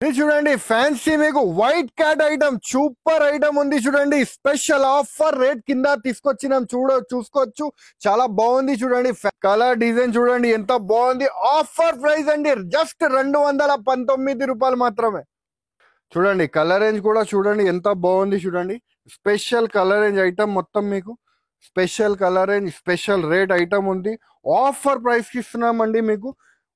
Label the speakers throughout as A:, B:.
A: ఇది చూడండి ఫ్యాన్సీ మీకు white cat item super item ఉంది చూడండి. స్పెషల్ ఆఫర్ రేట్ కింద తీసుకొచ్చినాం. చూసుకోవచ్చు చాలా బాగుంది చూడండి. కలర్ డిజైన్ చూడండి ఎంత బాగుంది. ఆఫర్ ప్రైస్ అండి జస్ట్ 219 రూపాయలు మాత్రమే. చూడండి కలర్ రేంజ్ కూడా చూడండి ఎంత బాగుంది చూడండి. స్పెషల్ కలర్ రేంజ్ ఐటమ్ మొత్తం మీకు special colour range special rate item ఉంది. ఆఫర్ ప్రైస్ కి ఇస్తున్నామండి మీకు.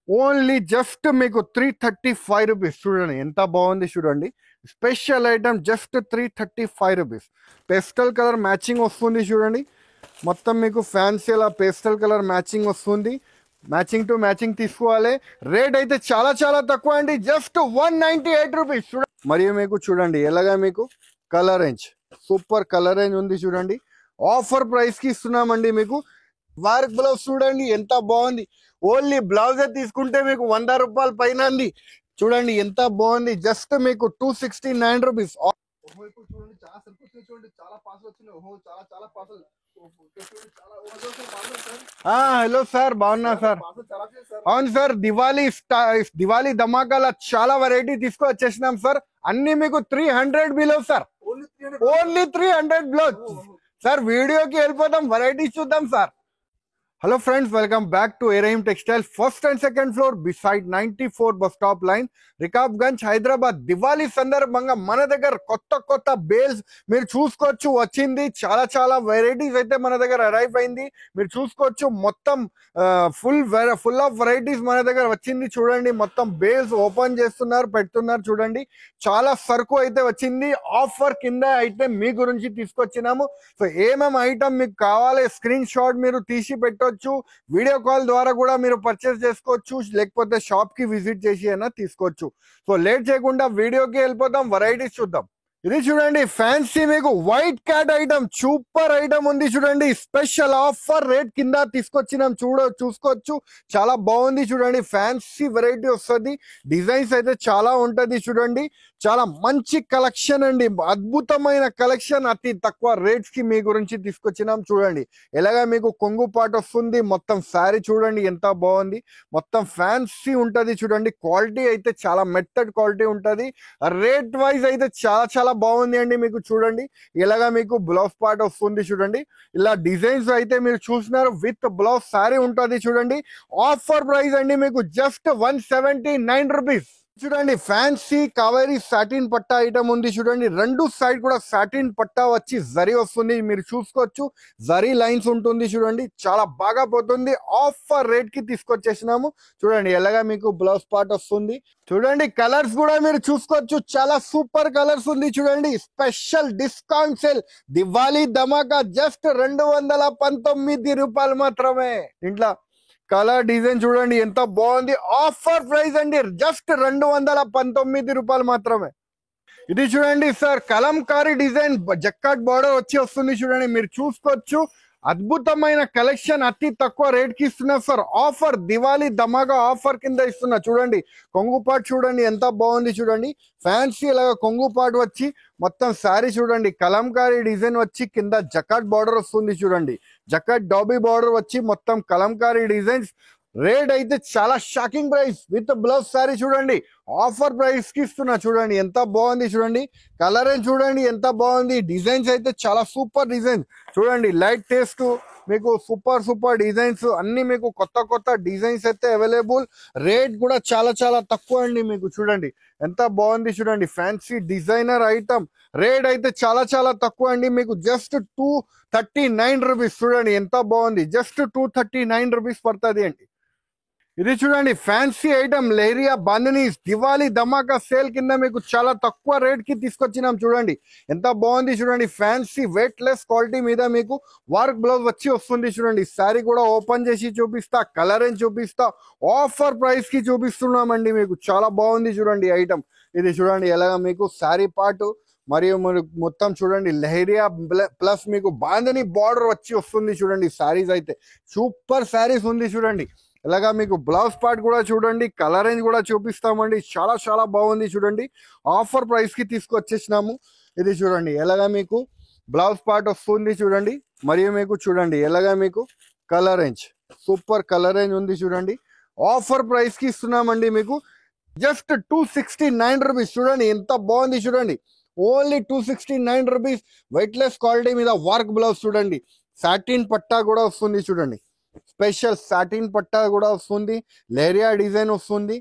A: ఓన్లీ జస్ట్ మీకు 335 రూపీస్. చూడండి ఎంత బాగుంది చూడండి. Special item just 335 rupees. Pastel colour matching వస్తుంది చూడండి. మొత్తం మీకు ఫ్యాన్సీ అలా పేస్టల్ కలర్ మ్యాచింగ్ వస్తుంది. మ్యాచింగ్ టు మ్యాచింగ్ తీసుకోవాలి. రేట్ అయితే చాలా చాలా తక్కువ అండి. Just 198 rupees. మరియు మీకు చూడండి ఎలాగా మీకు colour range super colour range ఉంది చూడండి. ఆఫర్ ప్రైస్ కి ఇస్తున్నామండి మీకు. వర్క్ బ్లౌజ్ చూడండి ఎంత బాగుంది. ఓన్లీ బ్లౌజ్ తీసుకుంటే మీకు 100 రూపాయల పైన అండి. చూడండి ఎంత బాగుంది. జస్ట్ మీకు 269 రూపీస్. చూడండి చాలా సరిపోతుంది చూడండి. చాలా పార్సల్ వచ్చినాయి. ఓహో చాలా చాలా పార్సల్. హలో సార్ బాగున్నా సార్. అవును సార్ దివాళీ ధమాకాల చాలా వెరైటీ తీసుకొచ్చేసినాం సార్. అన్ని మీకు 300 below sir. Only 300 below sir. వీడియోకి వెళ్ళిపోతాం వెరైటీస్ చూద్దాం sir. Hello friends, welcome back to Erahim textile. First and second floor beside 94 bus stop line, Rikabganj, Hyderabad. Diwali సందర్భంగా మన దగ్గర కొత్త కొత్త బేల్స్ మీరు చూసుకోవచ్చు వచ్చింది. చాలా చాలా వెరైటీస్ అయితే మన దగ్గర అరైవ్ అయింది. మీరు చూసుకోవచ్చు మొత్తం ఫుల్ ఆఫ్ వెరైటీస్ మన దగ్గర వచ్చింది. చూడండి మొత్తం బేల్స్ ఓపెన్ చేస్తున్నారు పెడుతున్నారు చూడండి. చాలా సరుకు అయితే వచ్చింది. ఆఫర్ కింద అయితే మీ గురించి తీసుకొచ్చినాము. సో ఏమేమి ఐటమ్ మీకు కావాలి స్క్రీన్ షాట్ మీరు తీసి పెట్ట, వీడియో కాల్ ద్వారా కూడా మీరు పర్చేస్ చేసుకోవచ్చు. లేకపోతే షాప్ కి విజిట్ చేసి అయినా తీసుకోవచ్చు. సో లేట్ చేయకుండా వీడియోకి వెళ్ళిపోతాం. వెరైటీస్ చూద్దాం. ఇది చూడండి ఫ్యాన్సీ మీకు white cat item super item ఉంది చూడండి. స్పెషల్ ఆఫర్ రేట్ కింద తీసుకొచ్చినాం. చూసుకోవచ్చు చాలా బాగుంది చూడండి. ఫ్యాన్సీ వెరైటీ వస్తుంది. డిజైన్స్ అయితే చాలా ఉంటది చూడండి. చాలా మంచి కలెక్షన్ అండి. అద్భుతమైన కలెక్షన్ అతి తక్కువ రేట్స్ కి మీ గురించి తీసుకొచ్చినాం. చూడండి ఎలాగా మీకు కొంగు పాట వస్తుంది. మొత్తం శారీ చూడండి ఎంత బాగుంది. మొత్తం ఫ్యాన్సీ ఉంటది చూడండి. క్వాలిటీ అయితే చాలా మెత్తడ్ క్వాలిటీ ఉంటది. రేట్ వైజ్ అయితే చాలా చాలా బాగుంది అండి. మీకు చూడండి ఇలాగా మీకు బ్లౌజ్ పార్ట్ వస్తుంది చూడండి. ఇలా డిజైన్స్ అయితే మీరు చూసినారు. విత్ బ్లౌజ్ సారీ ఉంటుంది చూడండి. ఆఫర్ ప్రైస్ అండి మీకు జస్ట్ 179 రూపీస్. చూడండి ఫ్యాన్సీ కావేరీ సాటిన్ పట్టా ఐటమ్ ఉంది చూడండి. రెండు సైడ్ కూడా సాటిన్ పట్టా వచ్చి జరీ వస్తుంది. మీరు చూసుకోవచ్చు జరీ లైన్స్ ఉంటుంది చూడండి. చాలా బాగా పోతుంది. ఆఫర్ రేట్ కి తీసుకొచ్చేసినాము. చూడండి ఎలాగా మీకు బ్లౌజ్ పార్ట్ వస్తుంది. చూడండి కలర్స్ కూడా మీరు చూసుకోవచ్చు. చాలా సూపర్ కలర్స్ ఉంది చూడండి. స్పెషల్ డిస్కౌంట్ సేల్ దివాళీ ధమాకా జస్ట్ 219 రూపాయలు మాత్రమే. ఇంట్లో కలర్ డిజైన్ చూడండి ఎంత బాగుంది. ఆఫర్ ప్రైస్ అండి జస్ట్ 219 రూపాయలు మాత్రమే. ఇది చూడండి సార్ కలంకారీ డిజైన్ జక్కాట్ బార్డర్ వచ్చి వస్తుంది చూడండి. మీరు చూసుకోవచ్చు అద్భుతమైన కలెక్షన్ అతి తక్కువ రేట్ కి ఇస్తున్నా సార్. ఆఫర్ దివాళీ ధమాకా ఆఫర్ కింద ఇస్తున్నా. చూడండి కొంగుపాటు చూడండి ఎంత బాగుంది చూడండి. ఫ్యాన్సీ లాగా కొంగుపాటు వచ్చి మొత్తం శారీ చూడండి. కలంకారీ డిజైన్ వచ్చి కింద జకాట్ బార్డర్ వస్తుంది చూడండి. జకాట్ డాబీ బార్డర్ వచ్చి మొత్తం కలంకారీ డిజైన్స్. రేట్ అయితే చాలా shocking price with blouse sari చూడండి. ఆఫర్ ప్రైస్ కి ఇస్తున్నా. చూడండి ఎంత బాగుంది చూడండి. కలర్ చూడండి ఎంత బాగుంది. డిజైన్స్ అయితే చాలా సూపర్ డిజైన్స్ చూడండి. లైట్ టేస్ట్ మీకు సూపర్ డిజైన్స్ అన్ని మీకు కొత్త కొత్త డిజైన్స్ అయితే అవైలబుల్. రేట్ కూడా చాలా చాలా తక్కువ అండి. మీకు చూడండి ఎంత బాగుంది చూడండి. Fancy designer item. రేట్ అయితే చాలా చాలా తక్కువ అండి. మీకు జస్ట్ 239 రూపీస్. చూడండి ఎంత బాగుంది. జస్ట్ 239 రూపీస్ పడుతుంది అండి. ఇది చూడండి ఫ్యాన్సీ ఐటమ్ లేరియా బాంధనీస్ దివాళీ ధమాకా సేల్ కింద మీకు చాలా తక్కువ రేట్ కి తీసుకొచ్చినాం. చూడండి ఎంత బాగుంది చూడండి. ఫ్యాన్సీ వెయిట్ లెస్ క్వాలిటీ మీద మీకు వర్క్ బ్లౌజ్ వచ్చి వస్తుంది చూడండి. శారీ కూడా ఓపెన్ చేసి చూపిస్తా. కలర్ ఏం చూపిస్తా. ఆఫర్ ప్రైస్ కి చూపిస్తున్నామండి. మీకు చాలా బాగుంది చూడండి ఐటమ్. ఇది చూడండి ఎలాగా మీకు శారీ పార్ట్ మరియు మొత్తం చూడండి లెహరియా ప్లస్ మీకు బాంధనీ బార్డర్ వచ్చి వస్తుంది చూడండి. శారీస్ అయితే సూపర్ శారీస్ ఉంది చూడండి. ఇలాగా మీకు బ్లౌజ్ పార్ట్ కూడా చూడండి. కలర్ రేంజ్ కూడా చూపిస్తామండి. చాలా చాలా బాగుంది చూడండి. ఆఫర్ ప్రైస్ కి తీసుకొచ్చేసినాము. ఇది చూడండి ఎలాగా మీకు బ్లౌజ్ పార్ట్ వస్తుంది చూడండి. మరియు మీకు చూడండి ఎలాగా మీకు colour range super colour range ఉంది చూడండి. ఆఫర్ ప్రైస్ కి ఇస్తున్నామండి మీకు. Just 269 rupees. చూడండి ఎంత బాగుంది చూడండి. Only 269 rupees. వెయిట్లెస్ క్వాలిటీ మీద వర్క్ బ్లౌజ్ చూడండి. సాటిన్ పట్టా కూడా వస్తుంది చూడండి. స్పెషల్ సాటిన్ పట్టా కూడా వస్తుంది. లేరియా డిజైన్ వస్తుంది.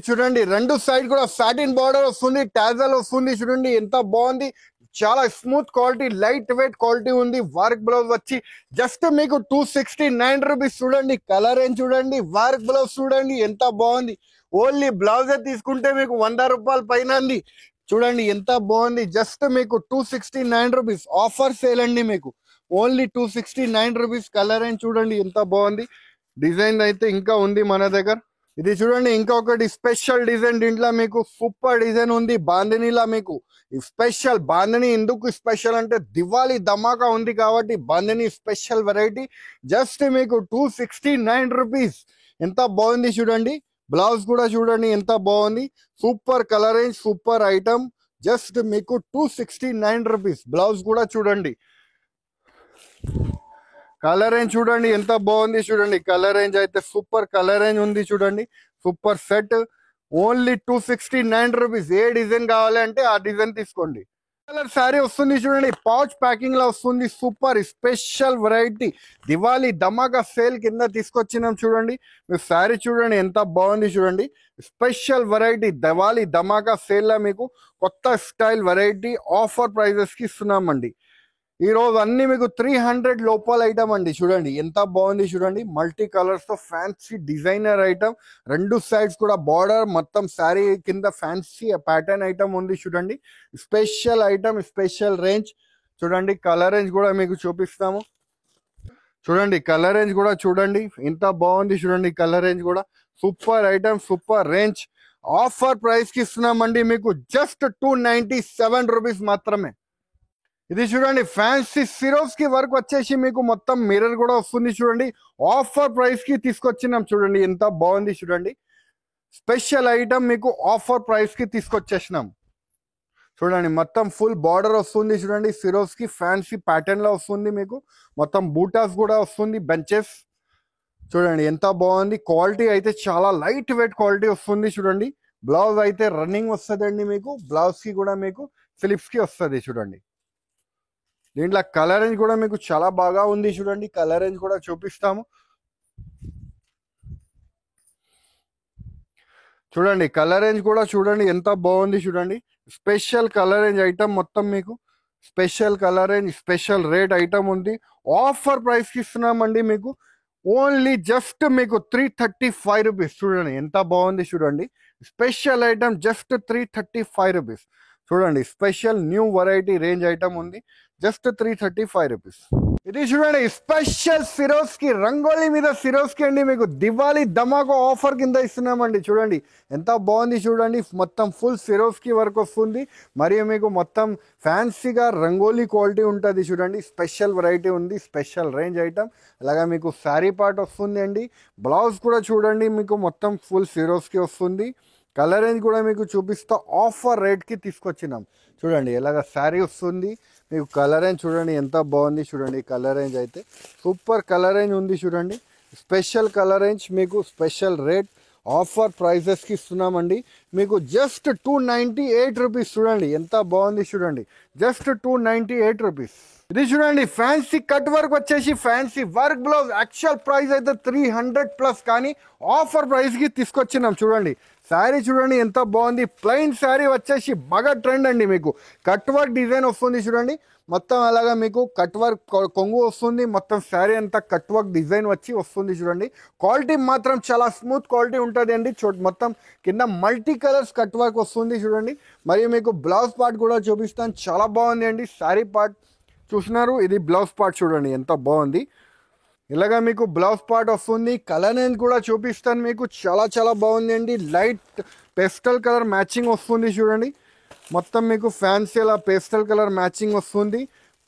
A: చూడండి రెండు సైడ్ కూడా సాటిన్ బార్డర్ వస్తుంది. టాజల్ వస్తుంది చూడండి ఎంత బాగుంది. చాలా smooth quality, light weight quality ఉంది. వర్క్ బ్లౌజ్ వచ్చి జస్ట్ మీకు 269 రూపీస్. చూడండి కలర్ ఏం చూడండి, వర్క్ బ్లౌజ్ చూడండి ఎంత బాగుంది. ఓన్లీ బ్లౌజే తీసుకుంటే మీకు 100 రూపాయలు పైన ఉంది. చూడండి ఎంత బాగుంది. జస్ట్ మీకు 269 రూపీస్ ఆఫర్ సేల్ అండి. మీకు ఓన్లీ 269 రూపీస్. కలర్ ఏం చూడండి ఎంత బాగుంది. డిజైన్ అయితే ఇంకా ఉంది మన దగ్గర. ఇది చూడండి ఇంకొకటి స్పెషల్ డిజైన్. దీంట్లో మీకు సూపర్ డిజైన్ ఉంది బాందినీలా. మీకు స్పెషల్ బాందిని ఎందుకు స్పెషల్ అంటే దివాళీ ధమాకా ఉంది కాబట్టి బాందిని స్పెషల్ వెరైటీ. జస్ట్ మీకు 269 రూపీస్. ఎంత బాగుంది చూడండి. బ్లౌజ్ కూడా చూడండి ఎంత బాగుంది. Super colour range, super item. Just మీకు 269 రూపీస్. బ్లౌజ్ కూడా చూడండి. కలర్ రేంజ్ చూడండి ఎంత బాగుంది చూడండి. కలర్ రేంజ్ అయితే సూపర్ కలర్ రేంజ్ ఉంది చూడండి. Super set. Only 269 rupees. ఏ డిజైన్ కావాలి అంటే ఆ డిజైన్ తీసుకోండి. కలర్ శారీ వస్తుంది చూడండి. పౌచ్ ప్యాకింగ్ లో వస్తుంది. Super special variety. దివాళీ ధమాకా సేల్ కింద తీసుకొచ్చినాం చూడండి. మీరు శారీ చూడండి ఎంత బాగుంది చూడండి. స్పెషల్ వెరైటీ దివాళీ ధమాకా సేల్ లో మీకు కొత్త స్టైల్ వెరైటీ ఆఫర్ ప్రైజెస్ కి ఇస్తున్నామండి. ఈ రోజు అన్ని మీకు 300 లోపల ఐటమ్ అండి. చూడండి ఎంత బాగుంది చూడండి. మల్టీ కలర్స్ తో ఫ్యాన్సీ డిజైనర్ ఐటమ్. రెండు సైడ్స్ కూడా బార్డర్ మొత్తం శారీ కింద ఫ్యాన్సీ ప్యాటర్న్ ఐటమ్ ఉంది చూడండి. స్పెషల్ ఐటమ్, స్పెషల్ రేంజ్ చూడండి. కలర్ రేంజ్ కూడా మీకు చూపిస్తాము చూడండి. కలర్ రేంజ్ కూడా చూడండి ఎంత బాగుంది చూడండి. కలర్ రేంజ్ కూడా super item, super range. Offer price కి ఇస్తున్నామండి మీకు జస్ట్ 297 రూపీస్ మాత్రమే. ఇది చూడండి ఫ్యాన్సీ సిరోస్ కి వర్క్ వచ్చేసి మీకు మొత్తం మిర్రర్ కూడా వస్తుంది చూడండి. ఆఫర్ ప్రైస్ కి తీసుకొచ్చినాం చూడండి ఎంత బాగుంది చూడండి. స్పెషల్ ఐటమ్ మీకు ఆఫర్ ప్రైస్ కి తీసుకొచ్చేసినాం చూడండి. మొత్తం ఫుల్ బార్డర్ వస్తుంది చూడండి. సిరోస్ కి ఫ్యాన్సీ ప్యాటర్న్ లో వస్తుంది మీకు. మొత్తం బూటాస్ కూడా వస్తుంది, బెంచెస్ చూడండి ఎంత బాగుంది. క్వాలిటీ అయితే చాలా లైట్ వెయిట్ క్వాలిటీ వస్తుంది చూడండి. బ్లౌజ్ అయితే రన్నింగ్ వస్తుందండి మీకు. బ్లౌజ్ కి కూడా మీకు స్లిప్స్ కి వస్తుంది చూడండి. దీంట్లో కలర్ రేంజ్ కూడా మీకు చాలా బాగా ఉంది చూడండి. కలర్ రేంజ్ కూడా చూపిస్తాము చూడండి. కలర్ రేంజ్ కూడా చూడండి ఎంత బాగుంది చూడండి. స్పెషల్ కలర్ రేంజ్ ఐటమ్ మొత్తం మీకు. Special colour range, special rate item ఉంది. ఆఫర్ ప్రైస్ కి ఇస్తున్నామండి మీకు. ఓన్లీ జస్ట్ మీకు 335 రూపీస్. చూడండి ఎంత బాగుంది చూడండి. స్పెషల్ ఐటమ్ జస్ట్ 335 రూపీస్ చూడండి. Special new variety range item ఉంది. Just 335 rupees. ఇది చూడండి స్పెషల్ సిరోస్ కి, రంగోలీ మీద సిరోస్ కి అండి మీకు దివాళీ ధమాకా ఆఫర్ కింద ఇస్తున్నామండి. చూడండి ఎంత బాగుంది చూడండి. మొత్తం ఫుల్ సిరోస్ కి వర్క్ వస్తుంది. మరియు మీకు మొత్తం ఫ్యాన్సీగా రంగోలీ క్వాలిటీ ఉంటుంది చూడండి. స్పెషల్ వెరైటీ ఉంది, స్పెషల్ రేంజ్ ఐటమ్. అలాగా మీకు శారీ పార్ట్ వస్తుంది అండి. బ్లౌజ్ కూడా చూడండి మీకు మొత్తం ఫుల్ సిరోస్ కి వస్తుంది. కలర్ రేంజ్ కూడా మీకు చూపిస్తా. ఆఫర్ రేట్ కి తీసుకొచ్చినాం చూడండి. ఎలాగ శారీ వస్తుంది మీకు. కలర్ రేంజ్ చూడండి ఎంత బాగుంది చూడండి. కలర్ రేంజ్ అయితే సూపర్ కలర్ రేంజ్ ఉంది చూడండి. స్పెషల్ కలర్ రేంజ్ మీకు స్పెషల్ రేట్ ఆఫర్ ప్రైజెస్ కి ఇస్తున్నామండి మీకు. Just 298 rupees. చూడండి ఎంత బాగుంది చూడండి. Just 298 rupees. ఇది చూడండి ఫ్యాన్సీ కట్ వర్క్ వచ్చేసి fancy work blouse. Actual price అయితే 300+ కానీ ఆఫర్ ప్రైస్ కి తీసుకొచ్చినాం చూడండి. శారీ చూడండి ఎంత బాగుంది. ప్లెయిన్ శారీ వచ్చేసి బాగా ట్రెండ్ అండి మీకు. కట్ వర్క్ డిజైన్ వస్తుంది చూడండి. మొత్తం అలాగా మీకు కట్ వర్క్ కొంగు వస్తుంది. మొత్తం శారీ అంతా కట్ వర్క్ డిజైన్ వచ్చి వస్తుంది చూడండి. క్వాలిటీ మాత్రం చాలా స్మూత్ క్వాలిటీ ఉంటుంది అండి. మొత్తం కింద మల్టీ కలర్స్ కట్ వర్క్ వస్తుంది చూడండి. మరియు మీకు బ్లౌజ్ పార్ట్ కూడా చూపిస్తాను. చాలా బాగుంది అండి. శారీ పార్ట్ చూసినారు. ఇది బ్లౌజ్ పార్ట్ చూడండి ఎంత బాగుంది. ఇలాగా మీకు బ్లౌజ్ పార్ట్ వస్తుంది. కలర్ రేంజ్ కూడా చూపిస్తాను మీకు. చాలా చాలా బాగుంది అండి. లైట్ పేస్టల్ కలర్ మ్యాచింగ్ వస్తుంది చూడండి. మొత్తం మీకు ఫ్యాన్సీ అలా పేస్టల్ కలర్ మ్యాచింగ్ వస్తుంది.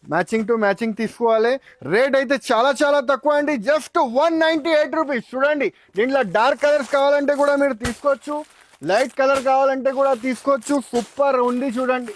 A: మ్యాచింగ్ టు మ్యాచింగ్ తీసుకోవాలి. రేట్ అయితే చాలా చాలా తక్కువ అండి. Just 198 rupees. చూడండి దీంట్లో డార్క్ కలర్స్ కావాలంటే కూడా మీరు తీసుకోవచ్చు. లైట్ కలర్ కావాలంటే కూడా తీసుకోవచ్చు. సూపర్ ఉంది చూడండి.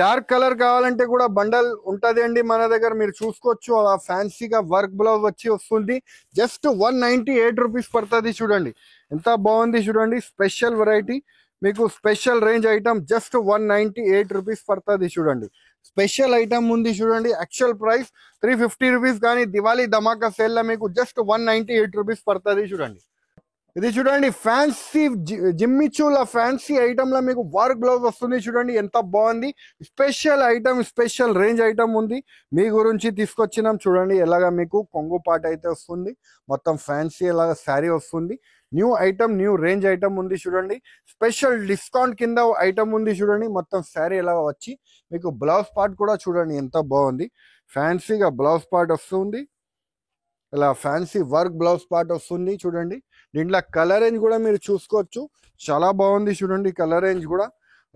A: డార్క్ కలర్ కావాలంటే కూడా బండల్ ఉంటది అండి మన దగ్గర, మీరు చూసుకోవచ్చు. అలా ఫ్యాన్సీగా వర్క్ బ్లౌజ్ వచ్చి వస్తుంది. జస్ట్ 198 రూపీస్ పడుతుంది. చూడండి ఎంత బాగుంది, చూడండి స్పెషల్ వెరైటీ, మీకు special range item just 198 rupees పడుతుంది. చూడండి స్పెషల్ ఐటమ్ ఉంది, చూడండి యాక్చువల్ ప్రైస్ 350 రూపీస్, కానీ దివాళీ ధమాకా సేల్ లో మీకు జస్ట్ 198 రూపీస్ పడుతుంది. చూడండి ఇది చూడండి ఫ్యాన్సీ జిమ్మిచూల ఫ్యాన్సీ ఐటమ్ లో మీకు వర్క్ బ్లౌజ్ వస్తుంది. చూడండి ఎంత బాగుంది, special item, special range item ఉంది, మీ గురించి తీసుకొచ్చినాం. చూడండి ఎలాగా మీకు కొంగు పాట అయితే వస్తుంది, మొత్తం ఫ్యాన్సీ ఎలాగా శారీ వస్తుంది. New item, new range item ఉంది. చూడండి స్పెషల్ డిస్కౌంట్ కింద ఐటమ్ ఉంది. చూడండి మొత్తం శారీ ఎలా వచ్చి మీకు బ్లౌజ్ పార్ట్ కూడా చూడండి ఎంత బాగుంది, ఫ్యాన్సీగా బ్లౌజ్ పార్ట్ వస్తుంది. ఇలా ఫ్యాన్సీ వర్క్ బ్లౌజ్ పార్ట్ వస్తుంది. చూడండి దీంట్లో కలర్ రేంజ్ కూడా మీరు చూసుకోవచ్చు, చాలా బాగుంది. చూడండి కలర్ రేంజ్ కూడా.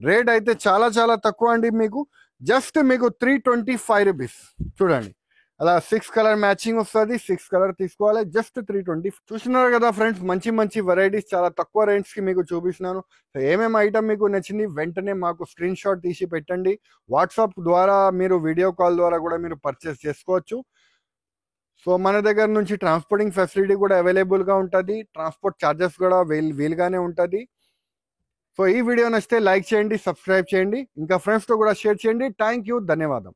A: రేట్ అయితే చాలా చాలా తక్కువ అండి, మీకు జస్ట్ మీకు 325 రూపీస్. చూడండి అలా 6 కలర్ మ్యాచింగ్ వస్తుంది, 6 కలర్ తీసుకోవాలి, జస్ట్ 320. చూస్తున్నారు కదా ఫ్రెండ్స్, మంచి మంచి వెరైటీస్ చాలా తక్కువ రేంజ్ కి మీకు చూపిస్తున్నాను. ఏమేమి ఐటమ్ మీకు నచ్చింది వెంటనే మాకు స్క్రీన్ షాట్ తీసి పెట్టండి. వాట్సాప్ ద్వారా మీరు వీడియో కాల్ ద్వారా కూడా మీరు పర్చేస్ చేసుకోవచ్చు. సో మన దగ్గర నుంచి ట్రాన్స్పోర్టింగ్ ఫెసిలిటీ కూడా అవైలబుల్గా ఉంటుంది, ట్రాన్స్పోర్ట్ ఛార్జెస్ కూడా వీలుగానే ఉంటుంది. సో ఈ వీడియో నచ్చితే లైక్ చేయండి, సబ్స్క్రైబ్ చేయండి, ఇంకా ఫ్రెండ్స్తో కూడా షేర్ చేయండి. థ్యాంక్ యూ, ధన్యవాదం.